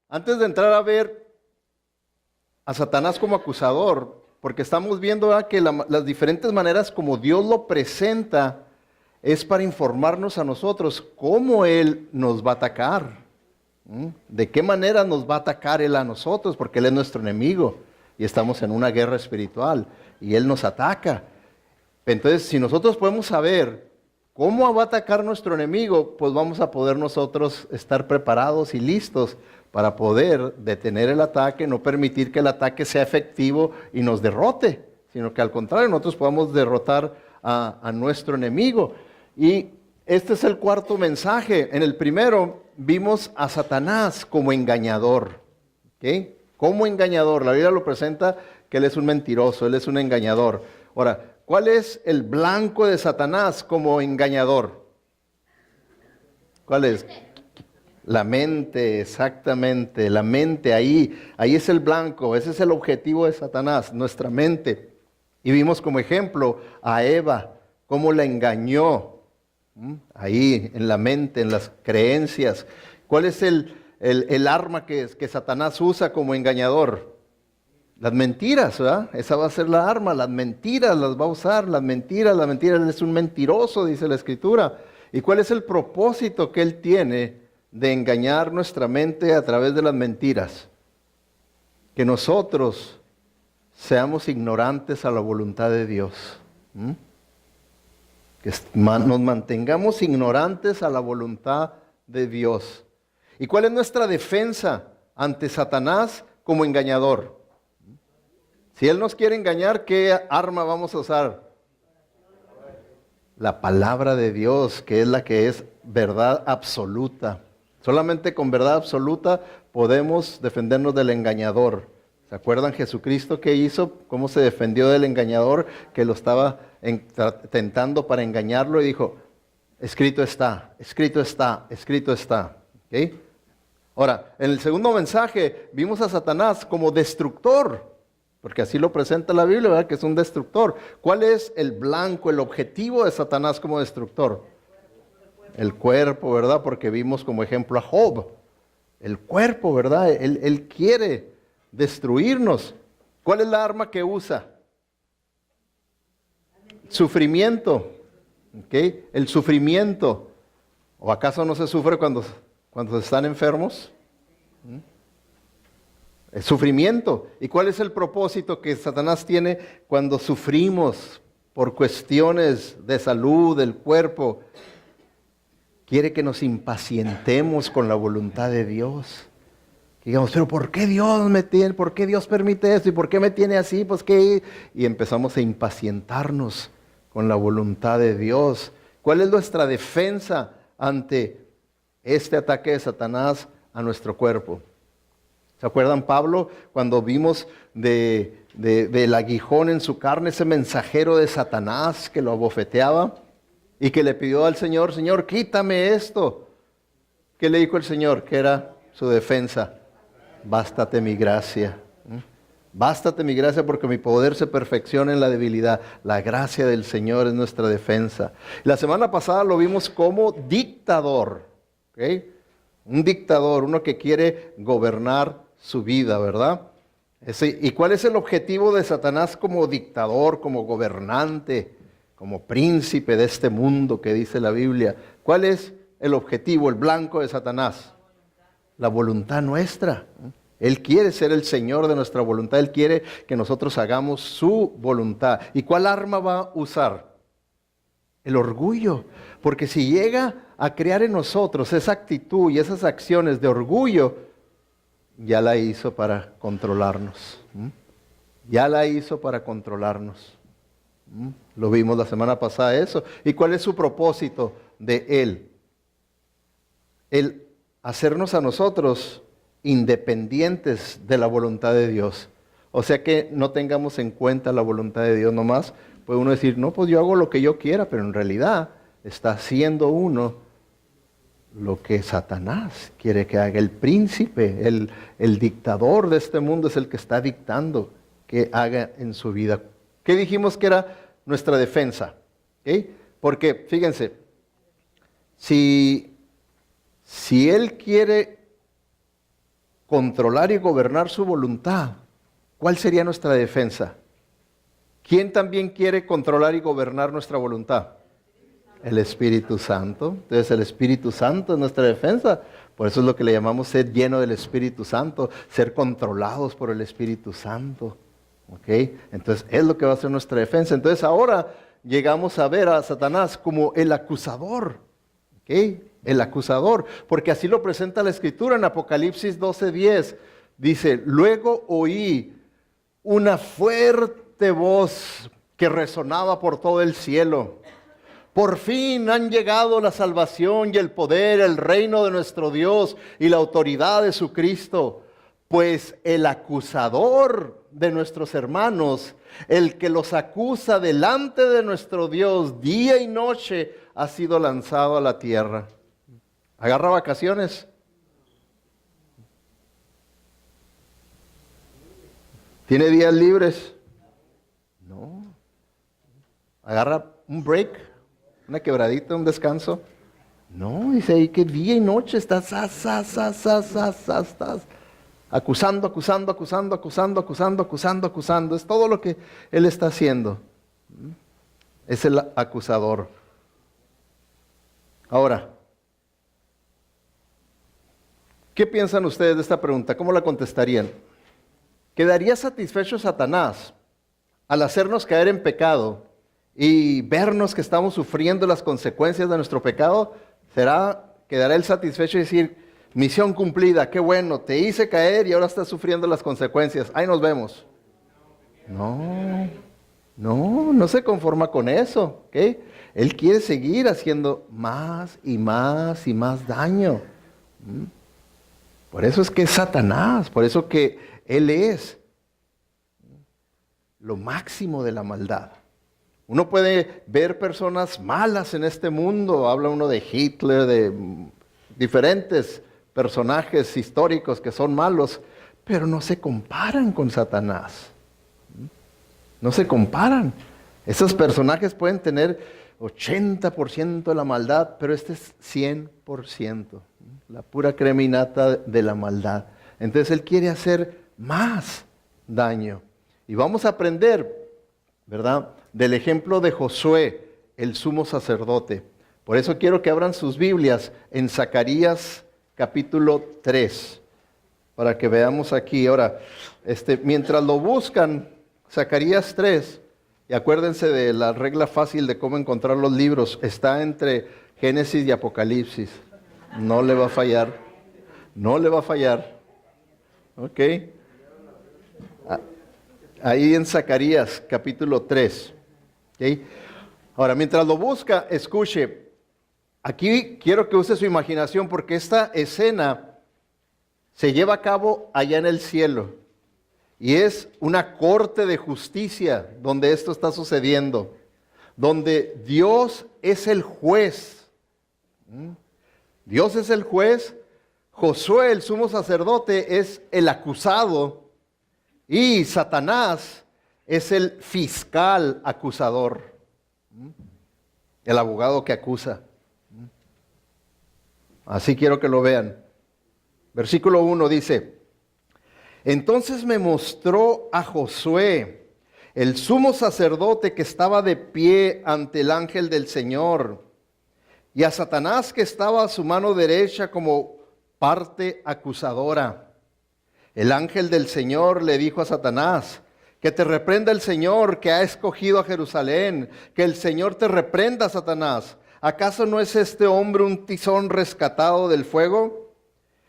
Antes de entrar a ver a Satanás como acusador, porque estamos viendo que las diferentes maneras como Dios lo presenta es para informarnos a nosotros cómo Él nos va a atacar. ¿De qué manera nos va a atacar Él a nosotros? Porque Él es nuestro enemigo y estamos en una guerra espiritual y Él nos ataca. Entonces, si nosotros podemos saber cómo va a atacar nuestro enemigo, pues vamos a poder nosotros estar preparados y listos para poder detener el ataque, no permitir que el ataque sea efectivo y nos derrote, sino que al contrario, nosotros podamos derrotar a nuestro enemigo. Y este es el cuarto mensaje. En el primero vimos a Satanás como engañador. ¿Okay? Como engañador. La Biblia lo presenta que él es un mentiroso, él es un engañador. Ahora, ¿cuál es el blanco de Satanás como engañador? ¿Cuál es? La mente, exactamente, la mente, ahí es el blanco, ese es el objetivo de Satanás, nuestra mente. Y vimos como ejemplo a Eva, cómo la engañó, ahí en la mente, en las creencias. ¿Cuál es el arma que Satanás usa como engañador? Las mentiras, ¿verdad? Esa va a ser la arma, las mentiras las va a usar, las mentiras, él es un mentiroso, dice la Escritura. ¿Y cuál es el propósito que él tiene de engañar nuestra mente a través de las mentiras? Que nosotros seamos ignorantes a la voluntad de Dios. Que nos mantengamos ignorantes a la voluntad de Dios. ¿Y cuál es nuestra defensa ante Satanás como engañador? Si él nos quiere engañar, ¿qué arma vamos a usar? La palabra de Dios, que es la que es verdad absoluta. Solamente con verdad absoluta podemos defendernos del engañador. ¿Se acuerdan Jesucristo qué hizo? ¿Cómo se defendió del engañador que lo estaba tentando para engañarlo? Y dijo, escrito está, escrito está, escrito está. ¿Okay? Ahora, en el segundo mensaje vimos a Satanás como destructor, porque así lo presenta la Biblia, ¿verdad? Que es un destructor. ¿Cuál es el blanco, el objetivo de Satanás como destructor? El cuerpo, ¿verdad? Porque vimos como ejemplo a Job. El cuerpo, ¿verdad? Él quiere destruirnos. ¿Cuál es la arma que usa? Sufrimiento. ¿Okay? El sufrimiento. ¿O acaso no se sufre cuando se están enfermos? El sufrimiento. ¿Y cuál es el propósito que Satanás tiene cuando sufrimos por cuestiones de salud del cuerpo? Quiere que nos impacientemos con la voluntad de Dios. Que digamos, pero ¿por qué Dios me tiene? ¿Por qué Dios permite esto? ¿Y por qué me tiene así? Pues ¿qué? Y empezamos a impacientarnos con la voluntad de Dios. ¿Cuál es nuestra defensa ante este ataque de Satanás a nuestro cuerpo? ¿Se acuerdan Pablo cuando vimos del aguijón en su carne, ese mensajero de Satanás que lo abofeteaba y que le pidió al Señor, Señor, quítame esto? ¿Qué le dijo el Señor? ¿Qué era su defensa? Bástate mi gracia. Bástate mi gracia porque mi poder se perfecciona en la debilidad. La gracia del Señor es nuestra defensa. La semana pasada lo vimos como dictador. ¿Okay? Un dictador, uno que quiere gobernar su vida, ¿verdad? ¿Y cuál es el objetivo de Satanás como dictador, como gobernante, como príncipe de este mundo que dice la Biblia? ¿Cuál es el objetivo, el blanco de Satanás? La voluntad nuestra. Él quiere ser el Señor de nuestra voluntad. Él quiere que nosotros hagamos su voluntad. ¿Y cuál arma va a usar? El orgullo. Porque si llega a crear en nosotros esa actitud y esas acciones de orgullo, ya la hizo para controlarnos. Ya la hizo para controlarnos. Lo vimos la semana pasada eso. ¿Y cuál es su propósito de él? El hacernos a nosotros independientes de la voluntad de Dios. O sea que no tengamos en cuenta la voluntad de Dios nomás. Puede uno decir, no, pues yo hago lo que yo quiera, pero en realidad está haciendo uno lo que Satanás quiere que haga. El príncipe, el dictador de este mundo es el que está dictando que haga en su vida. ¿Qué dijimos que era nuestra defensa? ¿Okay? Porque, fíjense, si él quiere controlar y gobernar su voluntad, ¿cuál sería nuestra defensa? ¿Quién también quiere controlar y gobernar nuestra voluntad? El Espíritu Santo. Entonces el Espíritu Santo es nuestra defensa. Por eso es lo que le llamamos ser lleno del Espíritu Santo, ser controlados por el Espíritu Santo. ¿Ok? Entonces es lo que va a ser nuestra defensa. Entonces ahora llegamos a ver a Satanás como el acusador. ¿Ok? El acusador. Porque así lo presenta la Escritura en Apocalipsis 12:10. Dice, luego oí una fuerte voz que resonaba por todo el cielo. Por fin han llegado la salvación y el poder, el reino de nuestro Dios y la autoridad de su Cristo. Pues el acusador de nuestros hermanos, el que los acusa delante de nuestro Dios día y noche, ha sido lanzado a la tierra. ¿Agarra vacaciones? ¿Tiene días libres? No. ¿Agarra un break? ¿Una quebradita, un descanso? No, dice ahí que día y noche estás acusando. Es todo lo que él está haciendo. Es el acusador. Ahora, ¿qué piensan ustedes de esta pregunta? ¿Cómo la contestarían? ¿Quedaría satisfecho Satanás al hacernos caer en pecado y vernos que estamos sufriendo las consecuencias de nuestro pecado? ¿Quedará él satisfecho y decir, misión cumplida, qué bueno, te hice caer y ahora estás sufriendo las consecuencias, ahí nos vemos? No se conforma con eso, ¿ok? Él quiere seguir haciendo más y más y más daño. Por eso es que es Satanás, por eso que él es lo máximo de la maldad. Uno puede ver personas malas en este mundo, habla uno de Hitler, de diferentes personajes históricos que son malos, pero no se comparan con Satanás. No se comparan. Esos personajes pueden tener 80% de la maldad, pero este es 100%, la pura creminata de la maldad. Entonces él quiere hacer más daño. Y vamos a aprender, ¿verdad?, del ejemplo de Josué, el sumo sacerdote. Por eso quiero que abran sus Biblias en Zacarías capítulo 3, para que veamos aquí. Ahora, mientras lo buscan, Zacarías 3, y acuérdense de la regla fácil de cómo encontrar los libros, está entre Génesis y Apocalipsis. No le va a fallar, no le va a fallar. ¿Ok? Ahí en Zacarías capítulo 3. ¿Okay? Ahora, mientras lo busca, escuche. Aquí quiero que use su imaginación porque esta escena se lleva a cabo allá en el cielo. Y es una corte de justicia donde esto está sucediendo. Donde Dios es el juez. Dios es el juez. Josué, el sumo sacerdote, es el acusado. Y Satanás es el fiscal acusador, el abogado que acusa. Así quiero que lo vean. Versículo 1 dice, entonces me mostró a Josué, el sumo sacerdote que estaba de pie ante el ángel del Señor, y a Satanás que estaba a su mano derecha como parte acusadora. El ángel del Señor le dijo a Satanás, que te reprenda el Señor que ha escogido a Jerusalén, que el Señor te reprenda, Satanás. ¿Acaso no es este hombre un tizón rescatado del fuego?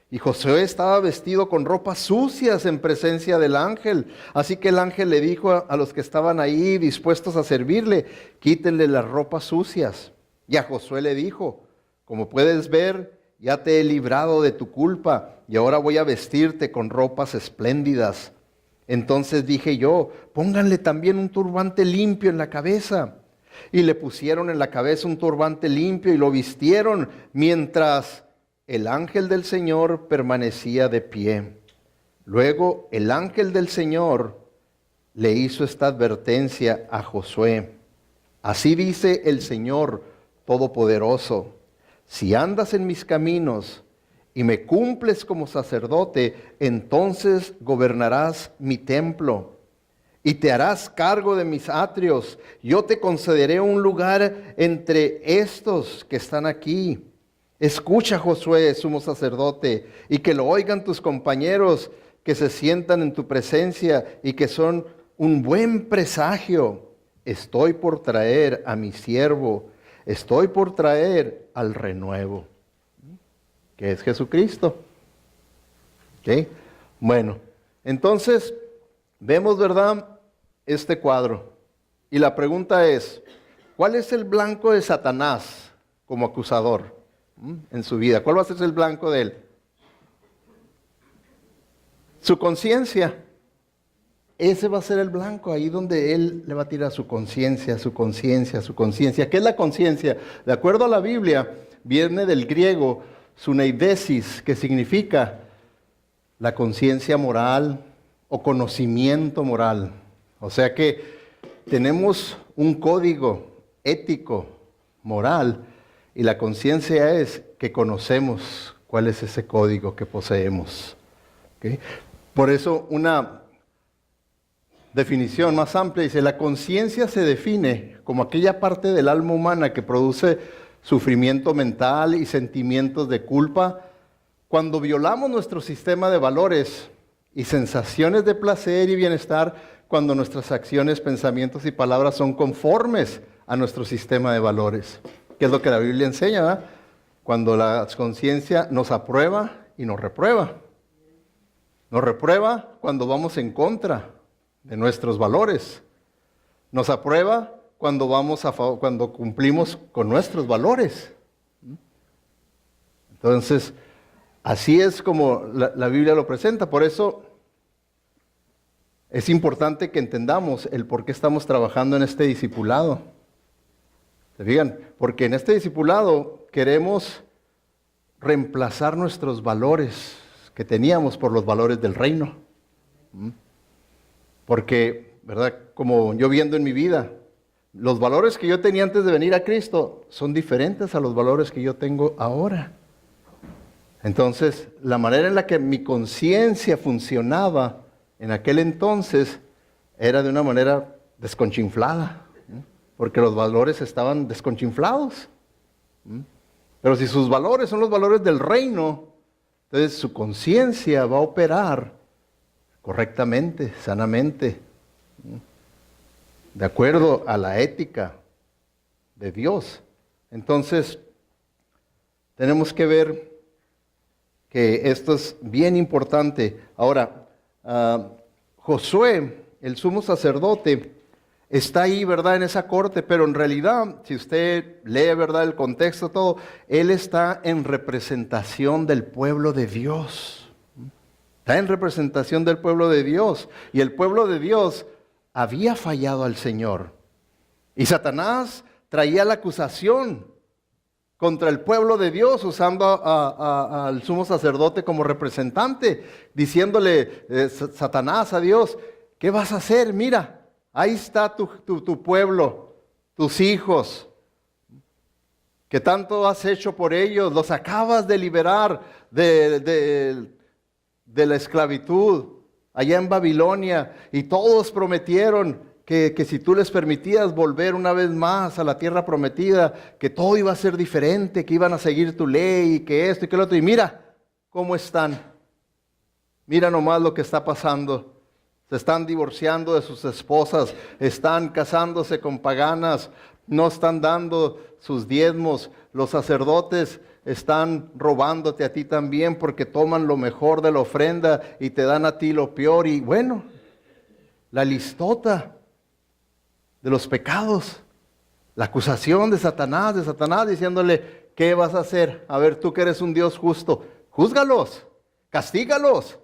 Y Josué estaba vestido con ropas sucias en presencia del ángel. Así que el ángel le dijo a los que estaban ahí dispuestos a servirle, quítenle las ropas sucias. Y a Josué le dijo, como puedes ver, ya te he librado de tu culpa y ahora voy a vestirte con ropas espléndidas. Entonces dije yo, pónganle también un turbante limpio en la cabeza. Y le pusieron en la cabeza un turbante limpio y lo vistieron mientras el ángel del Señor permanecía de pie. Luego el ángel del Señor le hizo esta advertencia a Josué. Así dice el Señor Todopoderoso, si andas en mis caminos y me cumples como sacerdote, entonces gobernarás mi templo y te harás cargo de mis atrios. Yo te concederé un lugar entre estos que están aquí. Escucha, Josué, sumo sacerdote, y que lo oigan tus compañeros que se sientan en tu presencia y que son un buen presagio. Estoy por traer a mi siervo, estoy por traer al renuevo, que es Jesucristo. ¿Okay? Bueno, entonces vemos, ¿verdad?, este cuadro. Y la pregunta es, ¿cuál es el blanco de Satanás como acusador en su vida? ¿Cuál va a ser el blanco de él? Su conciencia. Ese va a ser el blanco, ahí donde él le va a tirar su conciencia, su conciencia, su conciencia. ¿Qué es la conciencia? De acuerdo a la Biblia, viene del griego suneidesis, que significa la conciencia moral o conocimiento moral. O sea que tenemos un código ético, moral, y la conciencia es que conocemos cuál es ese código que poseemos. ¿Okay? Por eso una definición más amplia dice, la conciencia se define como aquella parte del alma humana que produce sufrimiento mental y sentimientos de culpa cuando violamos nuestro sistema de valores y sensaciones de placer y bienestar, cuando nuestras acciones, pensamientos y palabras son conformes a nuestro sistema de valores, que es lo que la Biblia enseña, ¿verdad? Cuando la conciencia nos aprueba y nos reprueba. Nos reprueba cuando vamos en contra de nuestros valores. Nos aprueba cuando cuando cumplimos con nuestros valores. Entonces, así es como la Biblia lo presenta. Por eso es importante que entendamos el por qué estamos trabajando en este discipulado. ¿Se fijan? Porque en este discipulado queremos reemplazar nuestros valores que teníamos por los valores del reino. Porque, ¿verdad? Como yo viendo en mi vida, los valores que yo tenía antes de venir a Cristo son diferentes a los valores que yo tengo ahora. Entonces, la manera en la que mi conciencia funcionaba en aquel entonces era de una manera desconchinflada, porque los valores estaban desconchinflados. Pero si sus valores son los valores del reino, entonces su conciencia va a operar correctamente, sanamente, de acuerdo a la ética de Dios. Entonces, tenemos que ver que esto es bien importante. Ahora, Josué, el sumo sacerdote, está ahí, ¿verdad?, en esa corte, pero en realidad, si usted lee, ¿verdad?, el contexto, todo, él está en representación del pueblo de Dios. Está en representación del pueblo de Dios. Y el pueblo de Dios había fallado al Señor. Y Satanás traía la acusación contra el pueblo de Dios, usando al sumo sacerdote como representante, diciéndole, Satanás a Dios, ¿qué vas a hacer? Mira, ahí está tu pueblo, tus hijos, que tanto has hecho por ellos, los acabas de liberar de la esclavitud allá en Babilonia, y todos prometieron que si tú les permitías volver una vez más a la tierra prometida, que todo iba a ser diferente, que iban a seguir tu ley, y que esto y que lo otro. Y mira cómo están. Mira nomás lo que está pasando. Se están divorciando de sus esposas, están casándose con paganas, no están dando sus diezmos. Los sacerdotes están robándote a ti también, porque toman lo mejor de la ofrenda y te dan a ti lo peor. Y bueno, la listota de los pecados, la acusación de Satanás diciéndole, ¿qué vas a hacer? A ver, tú que eres un Dios justo, júzgalos, castígalos,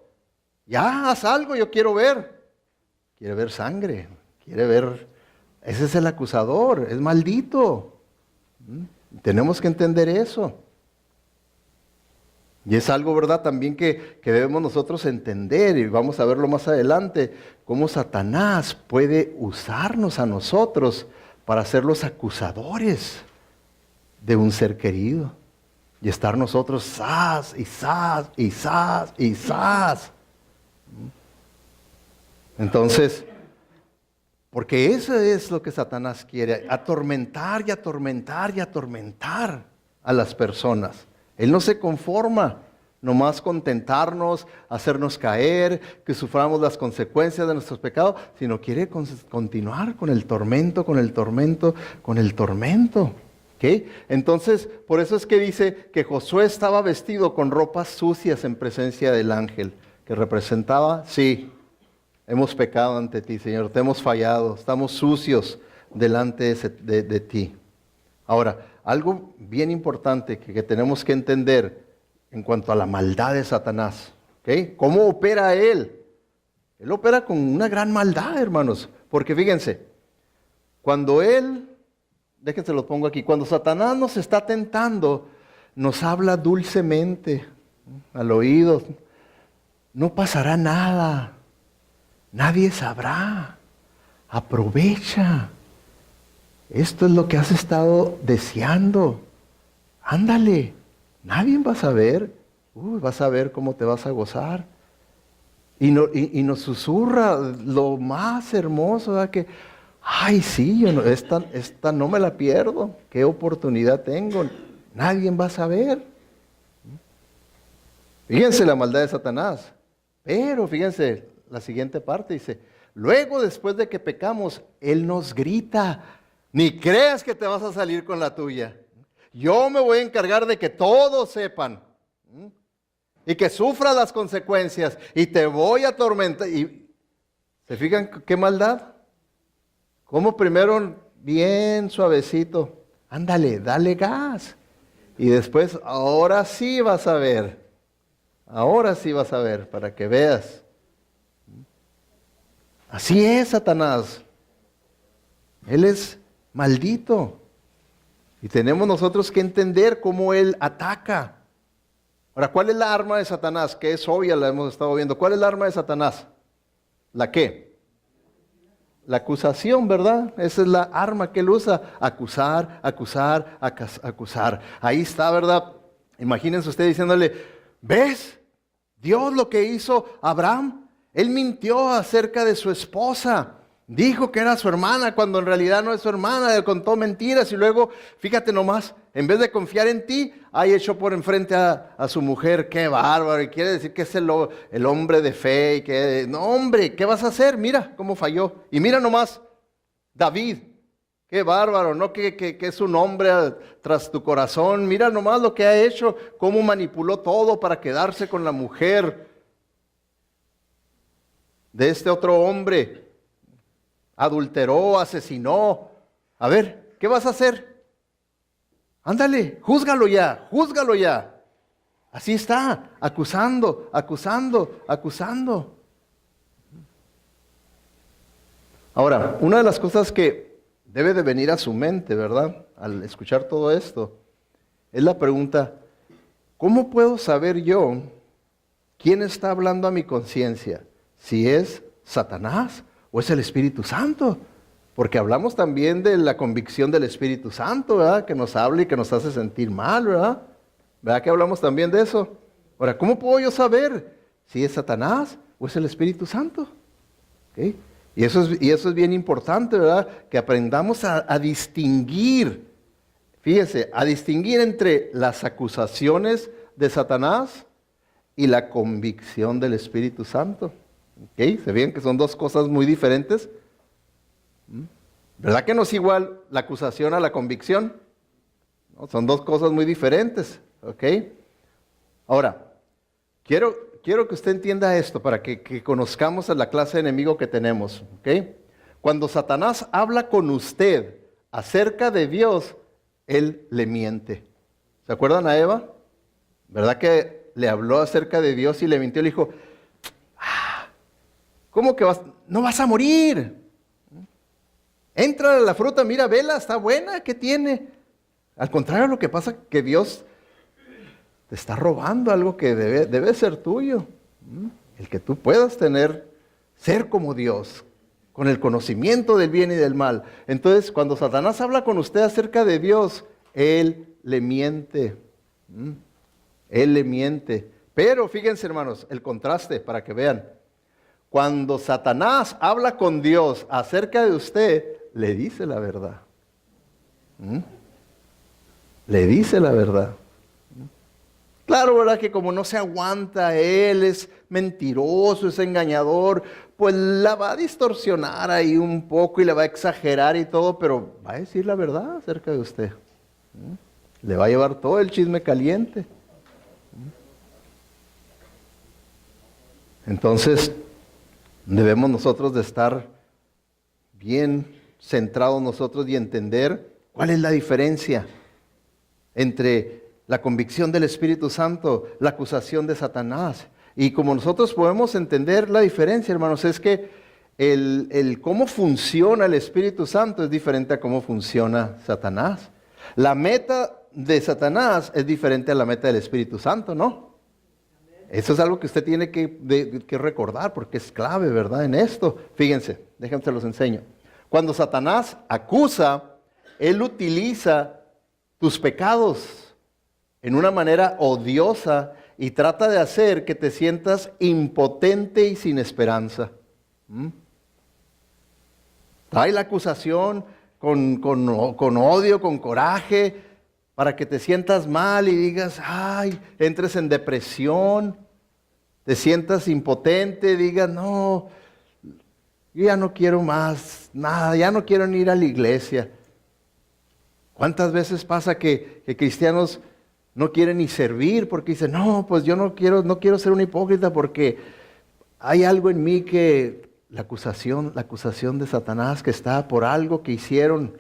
ya haz algo, yo quiero ver. Quiere ver sangre, quiere ver, ese es el acusador, es maldito. Tenemos que entender eso. Y es algo, ¿verdad?, también que debemos nosotros entender, y vamos a verlo más adelante, cómo Satanás puede usarnos a nosotros para ser los acusadores de un ser querido. Y estar nosotros zas y zas y zas y zas. Entonces, porque eso es lo que Satanás quiere, atormentar y atormentar y atormentar a las personas. Él no se conforma nomás contentarnos, hacernos caer, que suframos las consecuencias de nuestros pecados, sino quiere continuar con el tormento, con el tormento, con el tormento. ¿Okay? Entonces, por eso es que dice que Josué estaba vestido con ropas sucias en presencia del ángel, que representaba, sí, hemos pecado ante ti, Señor, te hemos fallado, estamos sucios delante de ti. Ahora, algo bien importante que tenemos que entender en cuanto a la maldad de Satanás, ¿okay? ¿Cómo opera él? Él opera con una gran maldad, hermanos, porque fíjense, cuando él... Déjense lo pongo aquí. Cuando Satanás nos está tentando, nos habla dulcemente al oído. No pasará nada. Nadie sabrá. Aprovecha. Esto es lo que has estado deseando. Ándale. Nadie va a saber. Vas a ver cómo te vas a gozar. Y nos susurra lo más hermoso, ¿verdad? Que ay, sí, yo no, esta no me la pierdo. ¿Qué oportunidad tengo? Nadie va a saber. Fíjense la maldad de Satanás. Pero fíjense la siguiente parte, dice, luego después de que pecamos, Él nos grita, ni creas que te vas a salir con la tuya. Yo me voy a encargar de que todos sepan. Y que sufras las consecuencias. Y te voy a atormentar. Y, ¿se fijan qué maldad? Como primero bien suavecito, ándale, dale gas. Y después, ahora sí vas a ver, para que veas. Así es Satanás. Él es maldito. Y tenemos nosotros que entender cómo él ataca. Ahora, ¿cuál es la arma de Satanás? Que es obvia, la hemos estado viendo. ¿Cuál es la arma de Satanás? ¿La qué? La acusación, ¿verdad? Esa es la arma que él usa. Acusar, acusar, acusar. Ahí está, ¿verdad? Imagínense usted diciéndole, ¿ves? Dios lo que hizo Abraham. Él mintió acerca de su esposa. Dijo que era su hermana cuando en realidad no es su hermana. Le contó mentiras y luego, fíjate nomás, en vez de confiar en ti, ahí echó por enfrente a su mujer. ¡Qué bárbaro! Y quiere decir que es el hombre de fe. Y que, no, hombre, ¿qué vas a hacer? Mira cómo falló. Y mira nomás, David. ¡Qué bárbaro! ¿No? Que es un hombre tras tu corazón. Mira nomás lo que ha hecho. Cómo manipuló todo para quedarse con la mujer de este otro hombre. Adulteró, asesinó. A ver, ¿qué vas a hacer? Ándale, júzgalo ya, júzgalo ya. Así está, acusando, acusando, acusando. Ahora, una de las cosas que debe de venir a su mente, ¿verdad? Al escuchar todo esto, es la pregunta, ¿cómo puedo saber yo quién está hablando a mi conciencia? Si es Satanás o es el Espíritu Santo, porque hablamos también de la convicción del Espíritu Santo, ¿verdad? Que nos habla y que nos hace sentir mal, ¿verdad? ¿Verdad que hablamos también de eso? Ahora, ¿cómo puedo yo saber si es Satanás o es el Espíritu Santo? ¿Okay? Y eso es bien importante, ¿verdad? Que aprendamos a distinguir, fíjense, a distinguir entre las acusaciones de Satanás y la convicción del Espíritu Santo. ¿Okay? ¿Se ven que son dos cosas muy diferentes? ¿Verdad que no es igual la acusación a la convicción? ¿No? Son dos cosas muy diferentes. ¿Ok? Ahora, quiero que usted entienda esto para que conozcamos a la clase de enemigo que tenemos. ¿Ok? Cuando Satanás habla con usted acerca de Dios, él le miente. ¿Se acuerdan a Eva? ¿Verdad que le habló acerca de Dios y le mintió? Le dijo, ¿cómo que no vas a morir? Entra a la fruta, mira, vela, está buena, ¿qué tiene? Al contrario, lo que pasa es que Dios te está robando algo que debe ser tuyo. El que tú puedas ser como Dios, con el conocimiento del bien y del mal. Entonces, cuando Satanás habla con usted acerca de Dios, él le miente. Él le miente. Pero fíjense, hermanos, el contraste para que vean. Cuando Satanás habla con Dios acerca de usted, le dice la verdad. Le dice la verdad. Claro, ¿verdad? Que como no se aguanta, él es mentiroso, es engañador, pues la va a distorsionar ahí un poco y le va a exagerar y todo, pero va a decir la verdad acerca de usted. Le va a llevar todo el chisme caliente. Entonces, debemos nosotros de estar bien centrados nosotros y entender cuál es la diferencia entre la convicción del Espíritu Santo, la acusación de Satanás. Y como nosotros podemos entender la diferencia, hermanos, es que el cómo funciona el Espíritu Santo es diferente a cómo funciona Satanás. La meta de Satanás es diferente a la meta del Espíritu Santo, ¿no? Eso es algo que usted tiene que recordar porque es clave, ¿verdad? En esto. Fíjense, déjenme se los enseño. Cuando Satanás acusa, él utiliza tus pecados en una manera odiosa y trata de hacer que te sientas impotente y sin esperanza. Trae la acusación con odio, con coraje, para que te sientas mal y digas, ay, entres en depresión, te sientas impotente, digas, no, yo ya no quiero más nada, ya no quiero ni ir a la iglesia. ¿Cuántas veces pasa que cristianos no quieren ni servir porque dicen, no, pues yo no quiero ser un hipócrita porque hay algo en mí que la acusación de Satanás que está por algo que hicieron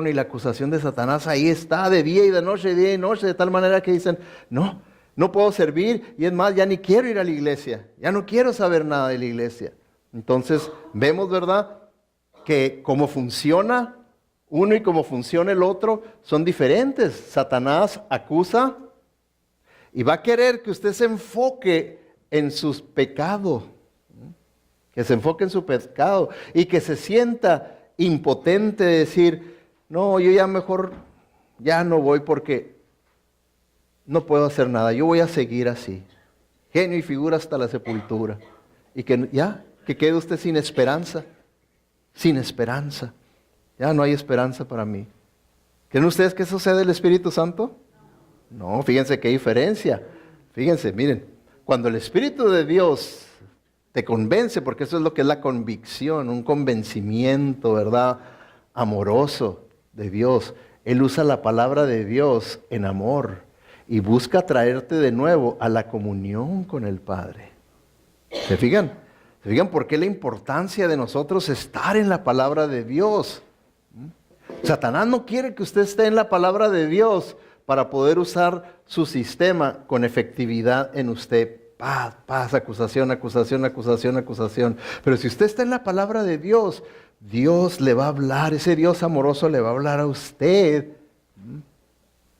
y la acusación de Satanás ahí está de día y de noche, de tal manera que dicen, no puedo servir y es más, ya ni quiero ir a la iglesia, ya no quiero saber nada de la iglesia. Entonces vemos, ¿verdad?, que cómo funciona uno y cómo funciona el otro son diferentes. Satanás acusa y va a querer que usted se enfoque en sus pecados, que se enfoque en su pecado y que se sienta impotente de decir, no, yo ya mejor ya no voy porque no puedo hacer nada, yo voy a seguir así, genio y figura hasta la sepultura, y que quede usted sin esperanza, ya no hay esperanza para mí. ¿Creen ustedes que eso sea del Espíritu Santo? No, fíjense qué diferencia. Fíjense, miren, cuando el Espíritu de Dios te convence, porque eso es lo que es la convicción, un convencimiento, ¿verdad?, amoroso de Dios. Él usa la palabra de Dios en amor y busca traerte de nuevo a la comunión con el Padre. ¿Se fijan? ¿Se fijan por qué la importancia de nosotros estar en la palabra de Dios? Satanás no quiere que usted esté en la palabra de Dios para poder usar su sistema con efectividad en usted. Paz, acusación. Pero si usted está en la palabra de Dios, Dios le va a hablar, ese Dios amoroso le va a hablar a usted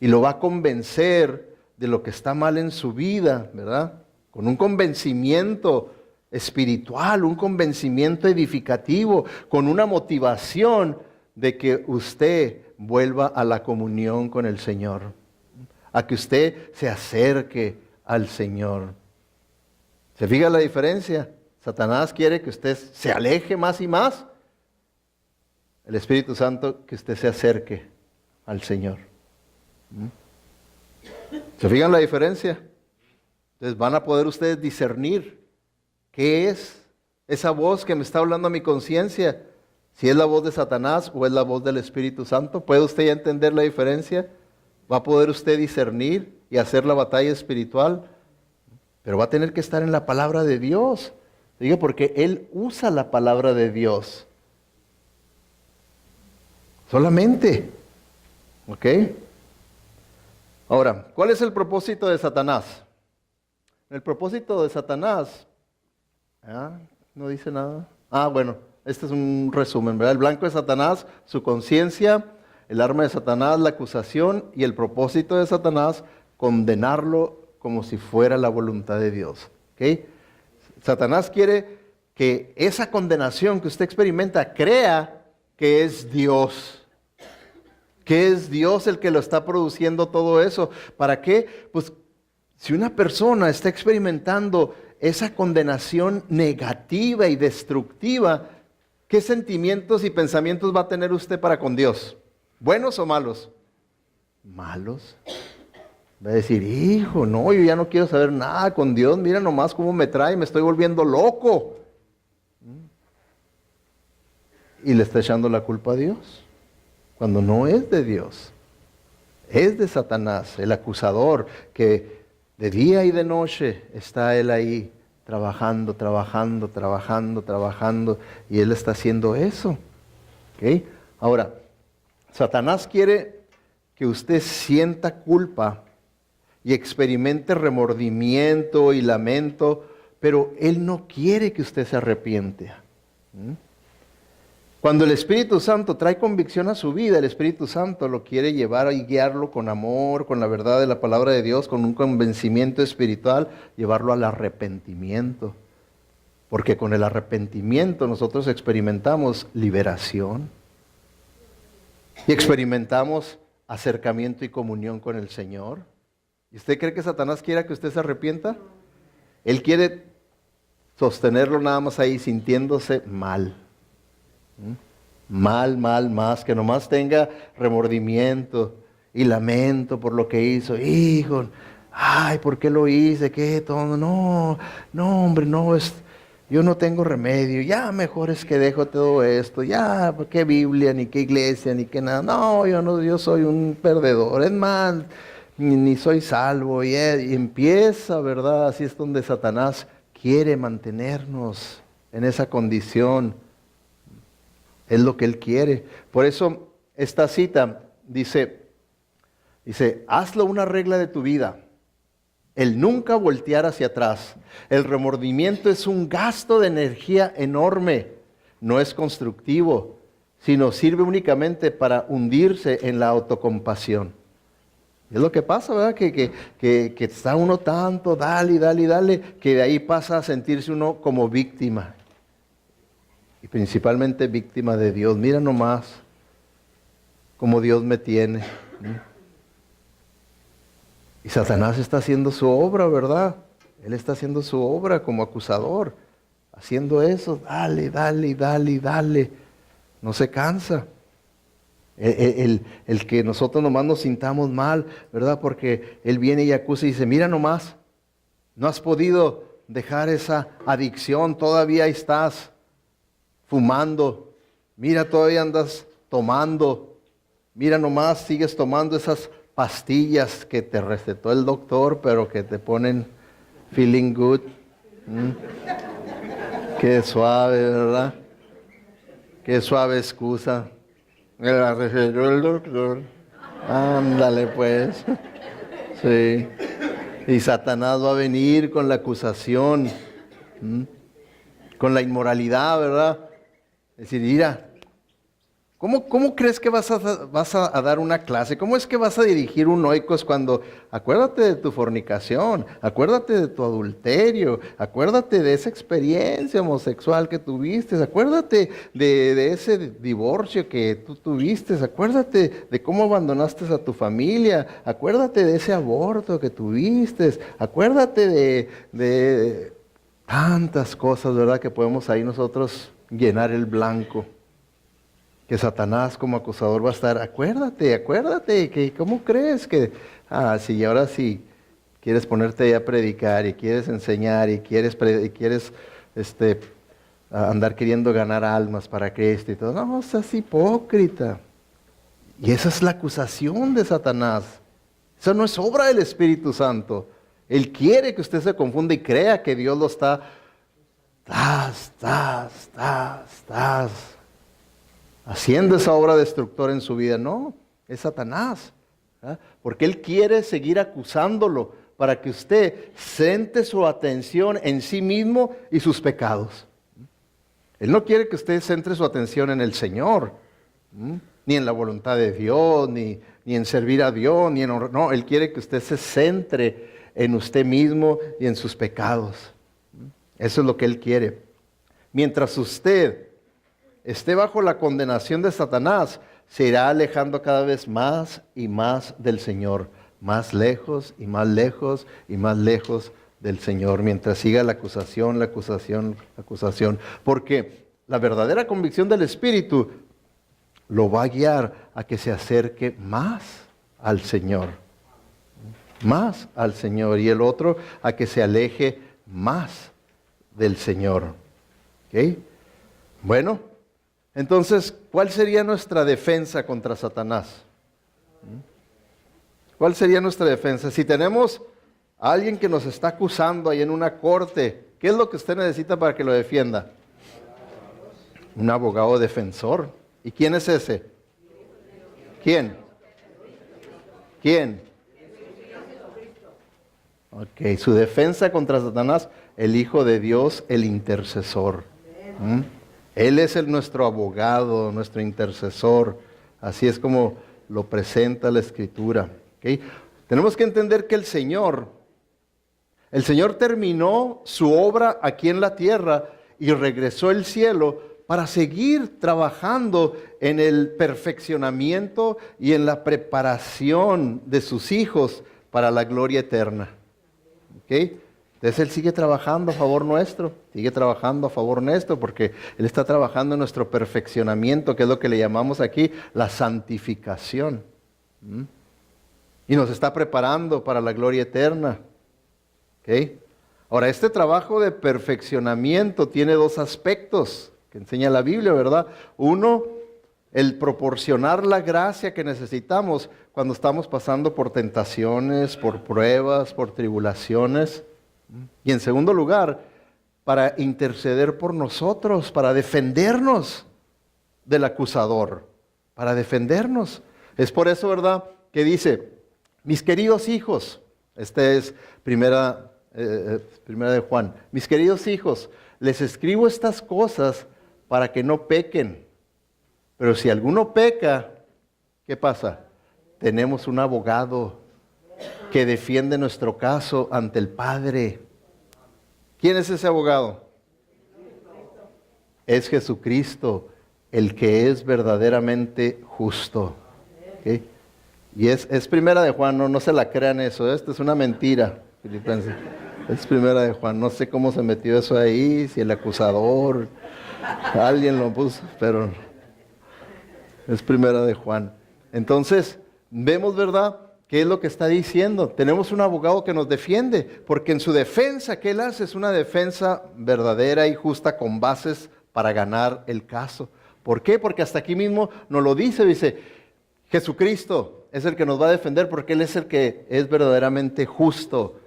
y lo va a convencer de lo que está mal en su vida, ¿verdad? Con un convencimiento espiritual, un convencimiento edificativo, con una motivación de que usted vuelva a la comunión con el Señor, a que usted se acerque al Señor. ¿Se fija la diferencia? Satanás quiere que usted se aleje más y más. El Espíritu Santo, que usted se acerque al Señor. ¿Se fijan la diferencia? Entonces van a poder ustedes discernir qué es esa voz que me está hablando a mi conciencia. Si es la voz de Satanás o es la voz del Espíritu Santo. ¿Puede usted ya entender la diferencia? ¿Va a poder usted discernir y hacer la batalla espiritual? Pero va a tener que estar en la palabra de Dios. Digo, porque Él usa la palabra de Dios. Solamente. ¿Ok? Ahora, ¿cuál es el propósito de Satanás? El propósito de Satanás, no dice nada. Bueno, este es un resumen, ¿verdad? El blanco de Satanás, su conciencia, el arma de Satanás, la acusación, y el propósito de Satanás, condenarlo como si fuera la voluntad de Dios. ¿Okay? Satanás quiere que esa condenación que usted experimenta crea que es Dios, ¿Qué es Dios el que lo está produciendo todo eso? ¿Para qué? Pues si una persona está experimentando esa condenación negativa y destructiva, ¿qué sentimientos y pensamientos va a tener usted para con Dios? ¿Buenos o malos? Malos. Va a decir, hijo, no, yo ya no quiero saber nada con Dios, mira nomás cómo me trae, me estoy volviendo loco. Y le está echando la culpa a Dios, cuando no es de Dios, es de Satanás, el acusador, que de día y de noche está él ahí, trabajando, y él está haciendo eso. ¿Okay? Ahora, Satanás quiere que usted sienta culpa y experimente remordimiento y lamento, pero él no quiere que usted se arrepiente. Cuando el Espíritu Santo trae convicción a su vida, el Espíritu Santo lo quiere llevar y guiarlo con amor, con la verdad de la palabra de Dios, con un convencimiento espiritual, llevarlo al arrepentimiento. Porque con el arrepentimiento nosotros experimentamos liberación y experimentamos acercamiento y comunión con el Señor. ¿Y usted cree que Satanás quiera que usted se arrepienta? Él quiere sostenerlo nada más ahí sintiéndose mal. Mal, más, que nomás tenga remordimiento y lamento por lo que hizo. Hijo, ay, ¿por qué lo hice? ¿Qué? Todo, no, hombre, no, yo no tengo remedio, ya mejor es que dejo todo esto, ya, qué Biblia, ni qué iglesia, ni qué nada. No, yo soy un perdedor, es más, ni soy salvo. Y empieza, ¿verdad? Así es donde Satanás quiere mantenernos en esa condición. Es lo que él quiere. Por eso esta cita dice, hazlo una regla de tu vida. El nunca voltear hacia atrás. El remordimiento es un gasto de energía enorme. No es constructivo, sino sirve únicamente para hundirse en la autocompasión. Es lo que pasa, ¿verdad? Que está uno tanto, dale, que de ahí pasa a sentirse uno como víctima. Y principalmente víctima de Dios. Mira nomás cómo Dios me tiene. Y Satanás está haciendo su obra, ¿verdad? Él está haciendo su obra como acusador. Haciendo eso, dale. No se cansa. El que nosotros nomás nos sintamos mal, ¿verdad? Porque Él viene y acusa y dice, mira nomás, no has podido dejar esa adicción, todavía estás fumando, mira, todavía andas tomando, mira nomás, sigues tomando esas pastillas que te recetó el doctor, pero que te ponen feeling good. Qué suave, ¿verdad? Qué suave excusa. Me la recetó el doctor. Ándale pues. Sí. Y Satanás va a venir con la acusación, con la inmoralidad, ¿verdad? Es decir, mira, ¿cómo crees que vas a dar una clase? ¿Cómo es que vas a dirigir un oikos cuando acuérdate de tu fornicación, acuérdate de tu adulterio, acuérdate de esa experiencia homosexual que tuviste, acuérdate de ese divorcio que tú tuviste, acuérdate de cómo abandonaste a tu familia, acuérdate de ese aborto que tuviste, acuérdate de tantas cosas, ¿verdad? Que podemos ahí nosotros llenar el blanco. Que Satanás como acusador va a estar, acuérdate, que ¿cómo crees que? Sí, ahora sí, quieres ponerte ahí a predicar y quieres enseñar y quieres andar queriendo ganar almas para Cristo y todo. No, seas hipócrita. Y esa es la acusación de Satanás. Eso no es obra del Espíritu Santo. Él quiere que usted se confunda y crea que Dios lo está haciendo esa obra destructora en su vida. No, es Satanás. Porque él quiere seguir acusándolo para que usted centre su atención en sí mismo y sus pecados. Él no quiere que usted centre su atención en el Señor, ni en la voluntad de Dios, ni en servir a Dios, ni en honrar. No, él quiere que usted se centre en usted mismo y en sus pecados. Eso es lo que él quiere. Mientras usted esté bajo la condenación de Satanás, se irá alejando cada vez más y más del Señor, más lejos y más lejos y más lejos del Señor, mientras siga la acusación, la acusación, la acusación. Porque la verdadera convicción del Espíritu lo va a guiar a que se acerque más al Señor, más al Señor, y el otro a que se aleje más del Señor. ¿Ok? Bueno, entonces, ¿cuál sería nuestra defensa contra Satanás? ¿Cuál sería nuestra defensa? Si tenemos a alguien que nos está acusando ahí en una corte, ¿qué es lo que usted necesita para que lo defienda? Un abogado defensor. ¿Y quién es ese? ¿Quién? ¿Quién? Ok, su defensa contra Satanás, el Hijo de Dios, el intercesor. Él es nuestro abogado, nuestro intercesor. Así es como lo presenta la Escritura. ¿Okay? Tenemos que entender que el Señor terminó su obra aquí en la tierra y regresó al cielo para seguir trabajando en el perfeccionamiento y en la preparación de sus hijos para la gloria eterna. ¿Okay? Entonces Él sigue trabajando a favor nuestro, porque Él está trabajando en nuestro perfeccionamiento, que es lo que le llamamos aquí la santificación. Y nos está preparando para la gloria eterna. ¿Okay? Ahora, este trabajo de perfeccionamiento tiene dos aspectos que enseña la Biblia, ¿verdad? Uno, el proporcionar la gracia que necesitamos cuando estamos pasando por tentaciones, por pruebas, por tribulaciones. Y en segundo lugar, para interceder por nosotros, para defendernos del acusador, para defendernos. Es por eso, ¿verdad?, que dice, mis queridos hijos, esta es primera de Juan, mis queridos hijos, les escribo estas cosas para que no pequen. Pero si alguno peca, ¿qué pasa? Tenemos un abogado que defiende nuestro caso ante el Padre. ¿Quién es ese abogado? Es Jesucristo, el que es verdaderamente justo. ¿Okay? Y es primera de Juan, no se la crean eso, esto es una mentira, filipenses. Es primera de Juan, no sé cómo se metió eso ahí, si el acusador, alguien lo puso, pero es primera de Juan. Entonces, vemos, ¿verdad?, qué es lo que está diciendo. Tenemos un abogado que nos defiende, porque en su defensa, ¿qué él hace? Es una defensa verdadera y justa con bases para ganar el caso. ¿Por qué? Porque hasta aquí mismo nos lo dice, Jesucristo es el que nos va a defender porque Él es el que es verdaderamente justo.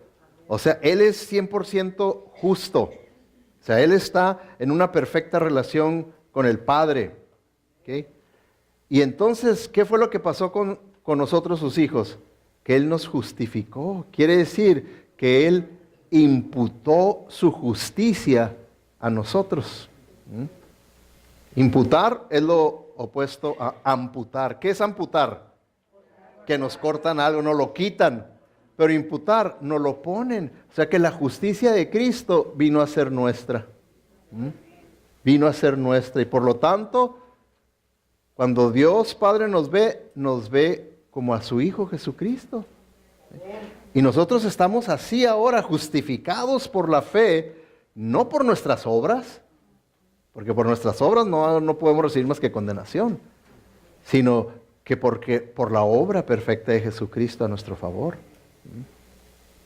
O sea, Él es 100% justo. O sea, Él está en una perfecta relación con el Padre. ¿Okay? Y entonces, ¿qué fue lo que pasó con nosotros sus hijos? Que Él nos justificó. Quiere decir que Él imputó su justicia a nosotros. Imputar es lo opuesto a amputar. ¿Qué es amputar? Que nos cortan algo, nos lo quitan. Pero imputar, nos lo ponen. O sea que la justicia de Cristo vino a ser nuestra. Vino a ser nuestra. Y por lo tanto, cuando Dios Padre nos ve como a su Hijo Jesucristo. Y nosotros estamos así ahora, justificados por la fe, no por nuestras obras, porque por nuestras obras no podemos recibir más que condenación, sino que por la obra perfecta de Jesucristo a nuestro favor.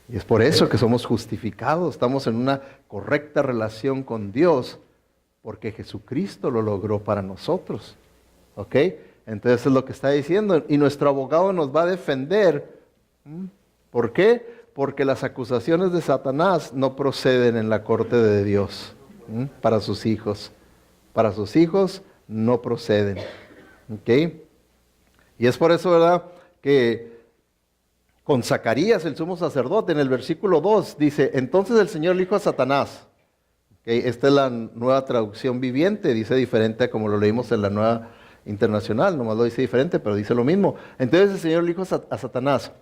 Y es por eso que somos justificados, estamos en una correcta relación con Dios, porque Jesucristo lo logró para nosotros. ¿Ok? Entonces es lo que está diciendo. Y nuestro abogado nos va a defender. ¿Por qué? Porque las acusaciones de Satanás no proceden en la corte de Dios. Para sus hijos. Para sus hijos no proceden. ¿Ok? Y es por eso, ¿verdad?, que con Zacarías, el sumo sacerdote, en el versículo 2, dice, entonces el Señor le dijo a Satanás. ¿Okay? Esta es la Nueva Traducción Viviente, dice diferente a como lo leímos en la Nueva Internacional, nomás lo dice diferente, pero dice lo mismo. Entonces el Señor le dijo a Satanás,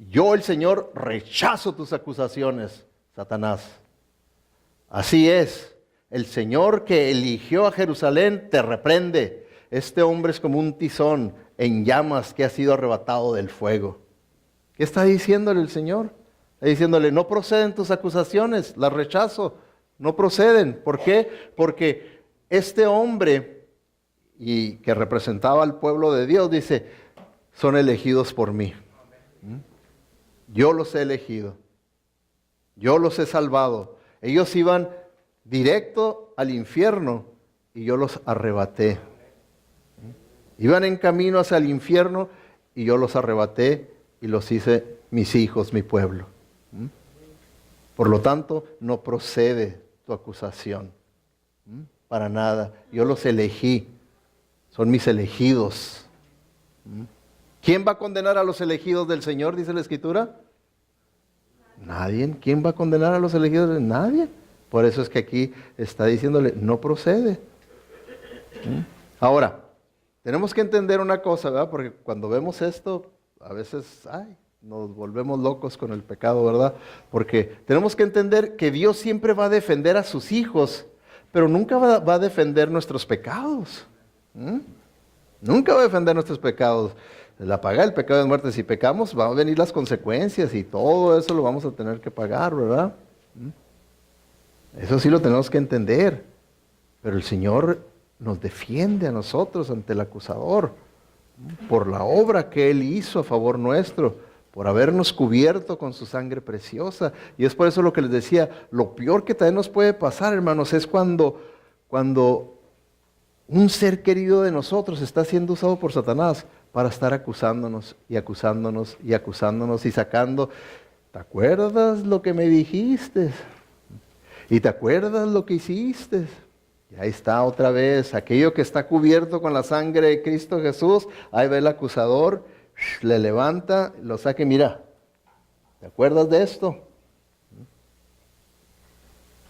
yo el Señor rechazo tus acusaciones, Satanás. Así es, el Señor que eligió a Jerusalén te reprende. este hombre es como un tizón en llamas que ha sido arrebatado del fuego. ¿Qué está diciéndole el Señor? Está diciéndole, no proceden tus acusaciones, las rechazo, no proceden. ¿Por qué? Porque este hombre, y que representaba al pueblo de Dios, dice, son elegidos por mí. Yo los he elegido. Yo los he salvado. Ellos iban directo al infierno y yo los arrebaté. Iban en camino hacia el infierno y yo los arrebaté y los hice mis hijos, mi pueblo. Por lo tanto, no procede tu acusación. Para nada. Yo los elegí. Son mis elegidos. ¿Quién va a condenar a los elegidos del Señor, dice la Escritura? Nadie. ¿Quién va a condenar a los elegidos? Nadie. Por eso es que aquí está diciéndole, no procede. Ahora, tenemos que entender una cosa, ¿verdad? Porque cuando vemos esto, a veces, nos volvemos locos con el pecado, ¿verdad? Porque tenemos que entender que Dios siempre va a defender a sus hijos, pero nunca va a defender nuestros pecados. Nunca va a defender nuestros pecados. La paga del pecado es muerte. Si pecamos, van a venir las consecuencias y todo eso lo vamos a tener que pagar, ¿verdad? Eso sí lo tenemos que entender. Pero el Señor nos defiende a nosotros ante el acusador por la obra que Él hizo a favor nuestro, por habernos cubierto con su sangre preciosa. Y es por eso lo que les decía, lo peor que también nos puede pasar, hermanos, es cuando un ser querido de nosotros está siendo usado por Satanás para estar acusándonos y acusándonos y acusándonos y sacando, ¿te acuerdas lo que me dijiste? ¿Y te acuerdas lo que hiciste? Y ahí está otra vez, aquello que está cubierto con la sangre de Cristo Jesús, ahí ve el acusador, le levanta, lo saca y mira, ¿te acuerdas de esto?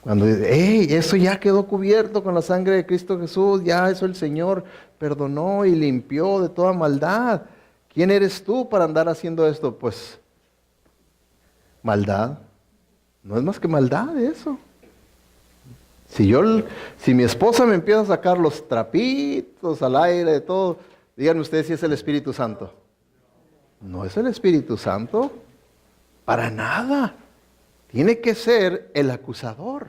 Cuando dice, eso ya quedó cubierto con la sangre de Cristo Jesús, ya eso el Señor perdonó y limpió de toda maldad. ¿Quién eres tú para andar haciendo esto? Pues, maldad. No es más que maldad eso. Si mi esposa me empieza a sacar los trapitos al aire, de todo, díganme ustedes si es el Espíritu Santo. No es el Espíritu Santo, para nada. Tiene que ser el acusador.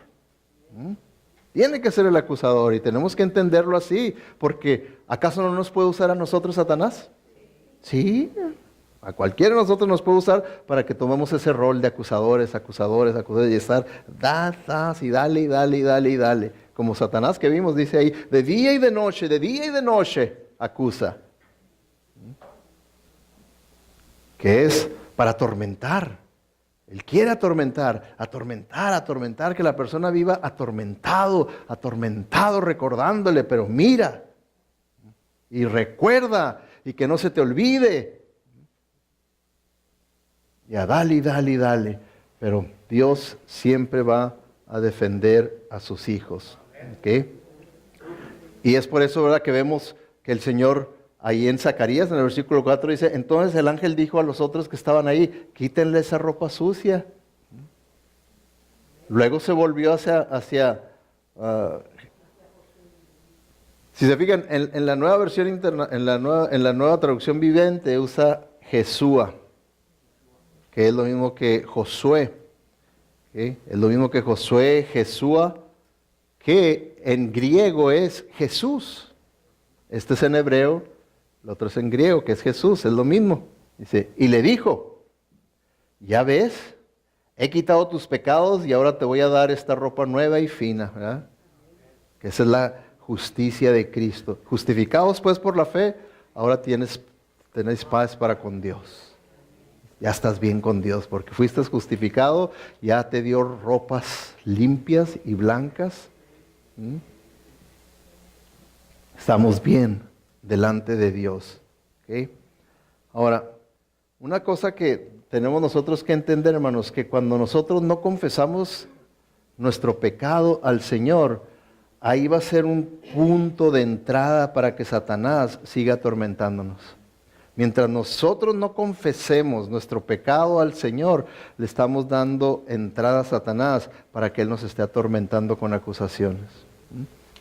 Tiene que ser el acusador y tenemos que entenderlo así, porque ¿acaso no nos puede usar a nosotros Satanás? Sí, a cualquiera de nosotros nos puede usar para que tomemos ese rol de acusadores y estar y dale. Como Satanás que vimos, dice ahí, de día y de noche acusa. Que es para atormentar. Él quiere atormentar, que la persona viva atormentado recordándole, pero mira, y recuerda, y que no se te olvide. Ya dale, pero Dios siempre va a defender a sus hijos. ¿Okay? Y es por eso, ¿verdad?, que vemos que el Señor ahí en Zacarías, en el versículo 4, dice, entonces el ángel dijo a los otros que estaban ahí, quítenle esa ropa sucia. Luego se volvió hacia si se fijan, en la nueva versión en la nueva traducción viviente usa Jesúa, que es lo mismo que Josué. ¿Okay? Es lo mismo que Josué, Jesúa, que en griego es Jesús. Este es en hebreo. El otro es en griego, que es Jesús, es lo mismo. Dice, y le dijo, ya ves, he quitado tus pecados y ahora te voy a dar esta ropa nueva y fina, ¿verdad? Que esa es la justicia de Cristo. Justificados pues por la fe, ahora tenéis paz para con Dios. Ya estás bien con Dios, porque fuiste justificado, ya te dio ropas limpias y blancas. Estamos bien delante de Dios. ¿Okay? Ahora, una cosa que tenemos nosotros que entender, hermanos, que cuando nosotros no confesamos nuestro pecado al Señor, ahí va a ser un punto de entrada para que Satanás siga atormentándonos. Mientras nosotros no confesemos nuestro pecado al Señor, le estamos dando entrada a Satanás para que Él nos esté atormentando con acusaciones.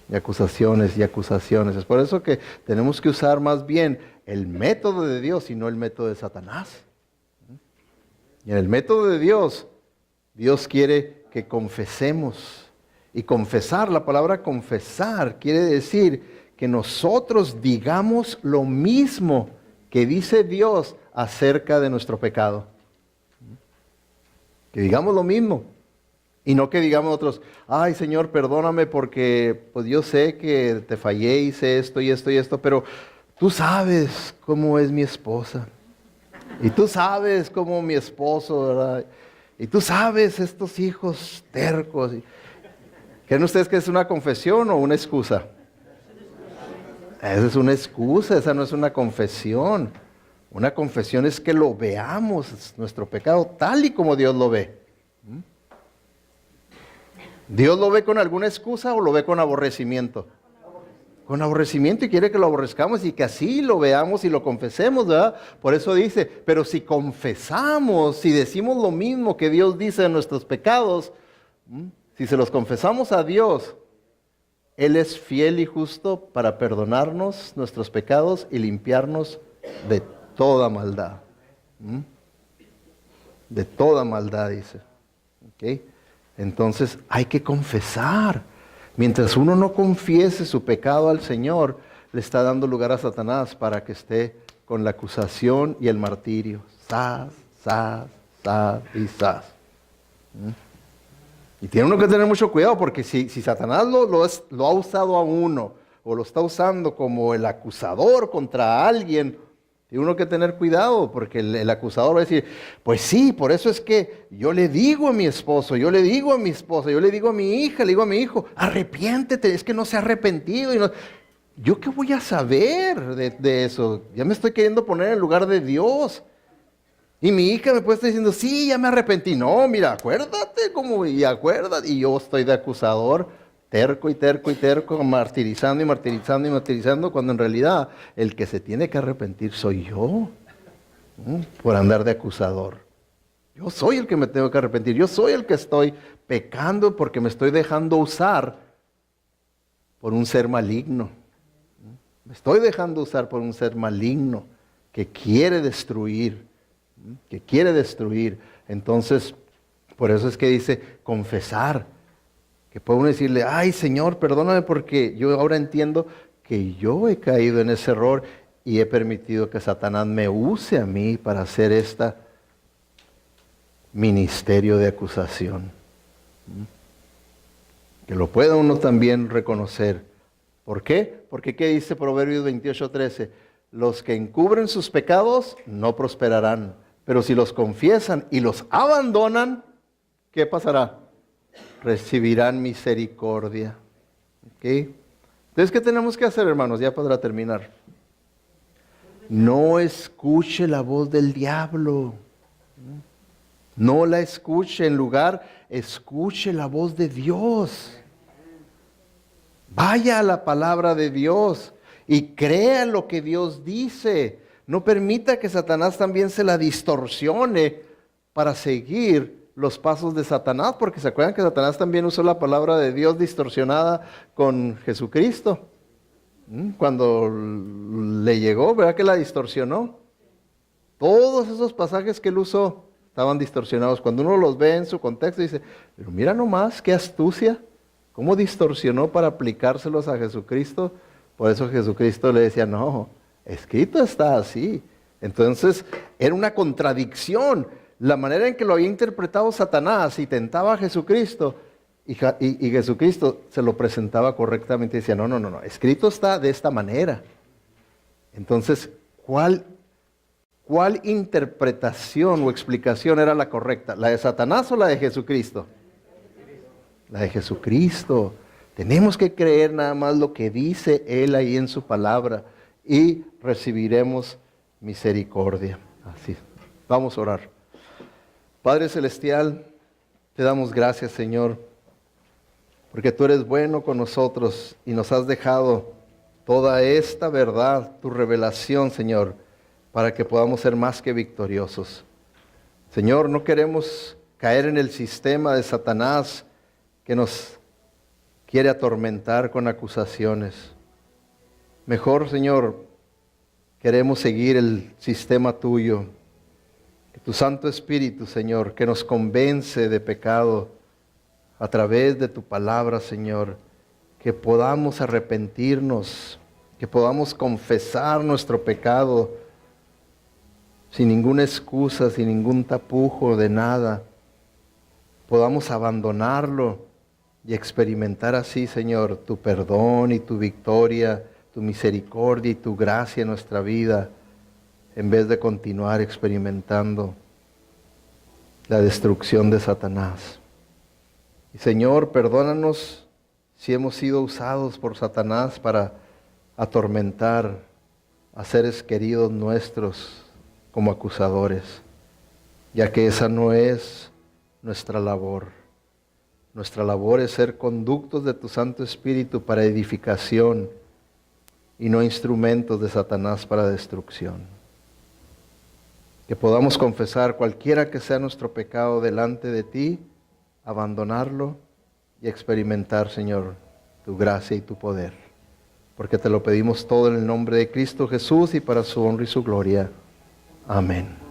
y acusaciones y acusaciones. Es por eso que tenemos que usar más bien el método de Dios y no el método de Satanás. Y en el método de Dios, Dios quiere que confesemos. Y confesar, la palabra confesar, quiere decir que nosotros digamos lo mismo que dice Dios acerca de nuestro pecado. Que digamos lo mismo. Y no que digamos nosotros, ay Señor, perdóname porque pues yo sé que te fallé, hice esto y esto y esto, pero tú sabes cómo es mi esposa. Y tú sabes cómo mi esposo, ¿verdad? Y tú sabes estos hijos tercos. ¿Creen ustedes que es una confesión o una excusa? Esa es una excusa, esa no es una confesión. Una confesión es que lo veamos, nuestro pecado, tal y como Dios lo ve. ¿Dios lo ve con alguna excusa o lo ve con aborrecimiento? Con aborrecimiento, y quiere que lo aborrezcamos y que así lo veamos y lo confesemos, ¿verdad? Por eso dice, pero si confesamos, si decimos lo mismo que Dios dice de nuestros pecados, si se los confesamos a Dios, Él es fiel y justo para perdonarnos nuestros pecados y limpiarnos de toda maldad. De toda maldad, dice. ¿Okay? Entonces hay que confesar. Mientras uno no confiese su pecado al Señor, le está dando lugar a Satanás para que esté con la acusación y el martirio. Sas, sas, sas y sas. Y tiene uno que tener mucho cuidado porque si Satanás lo ha usado a uno o lo está usando como el acusador contra alguien, tiene uno que tener cuidado porque el acusador va a decir, pues sí, por eso es que yo le digo a mi esposo, yo le digo a mi esposa, yo le digo a mi hija, le digo a mi hijo, arrepiéntete, es que no se ha arrepentido. ¿Yo qué voy a saber de eso? Ya me estoy queriendo poner en el lugar de Dios. Y mi hija me puede estar diciendo, sí, ya me arrepentí. No, mira, acuérdate, y yo estoy de acusador, terco y terco y terco, martirizando y martirizando y martirizando, cuando en realidad el que se tiene que arrepentir soy yo, por andar de acusador. Yo soy el que me tengo que arrepentir, yo soy el que estoy pecando porque me estoy dejando usar por un ser maligno. Me estoy dejando usar por un ser maligno que quiere destruir. Entonces, por eso es que dice confesar, que puede uno decirle, ay Señor, perdóname porque yo ahora entiendo que yo he caído en ese error y he permitido que Satanás me use a mí para hacer este ministerio de acusación. Que lo pueda uno también reconocer. ¿Por qué? Porque ¿qué dice Proverbios 28:13? Los que encubren sus pecados no prosperarán. Pero si los confiesan y los abandonan, ¿qué pasará? Recibirán misericordia. ¿Okay? Entonces, ¿qué tenemos que hacer, hermanos? Ya para terminar. No escuche la voz del diablo. No la escuche. En lugar, escuche la voz de Dios. Vaya a la palabra de Dios y crea lo que Dios dice. No permita que Satanás también se la distorsione para seguir los pasos de Satanás, porque se acuerdan que Satanás también usó la palabra de Dios distorsionada con Jesucristo. Cuando le llegó, ¿verdad que la distorsionó? Todos esos pasajes que él usó estaban distorsionados. Cuando uno los ve en su contexto, dice, pero mira nomás qué astucia, cómo distorsionó para aplicárselos a Jesucristo. Por eso Jesucristo le decía, no, escrito está así. Entonces, era una contradicción. La manera en que lo había interpretado Satanás y tentaba a Jesucristo, y Jesucristo se lo presentaba correctamente y decía, no, escrito está de esta manera. Entonces, ¿cuál interpretación o explicación era la correcta? ¿La de Satanás o la de Jesucristo? La de Jesucristo. Tenemos que creer nada más lo que dice Él ahí en su palabra y recibiremos misericordia. Así. Vamos a orar. Padre Celestial, te damos gracias, Señor, porque tú eres bueno con nosotros y nos has dejado toda esta verdad, tu revelación, Señor, para que podamos ser más que victoriosos. Señor, no queremos caer en el sistema de Satanás que quiere atormentar con acusaciones. Mejor, Señor, queremos seguir el sistema tuyo. Que tu Santo Espíritu, Señor, que nos convence de pecado a través de tu palabra, Señor, que podamos arrepentirnos, que podamos confesar nuestro pecado sin ninguna excusa, sin ningún tapujo de nada. Podamos abandonarlo y experimentar así, Señor, tu perdón y tu victoria, tu misericordia y tu gracia en nuestra vida, en vez de continuar experimentando la destrucción de Satanás. Y Señor, perdónanos si hemos sido usados por Satanás para atormentar a seres queridos nuestros como acusadores, ya que esa no es nuestra labor. Nuestra labor es ser conductos de tu Santo Espíritu para edificación y no instrumentos de Satanás para destrucción. Que podamos confesar cualquiera que sea nuestro pecado delante de ti, abandonarlo y experimentar, Señor, tu gracia y tu poder. Porque te lo pedimos todo en el nombre de Cristo Jesús y para su honra y su gloria. Amén.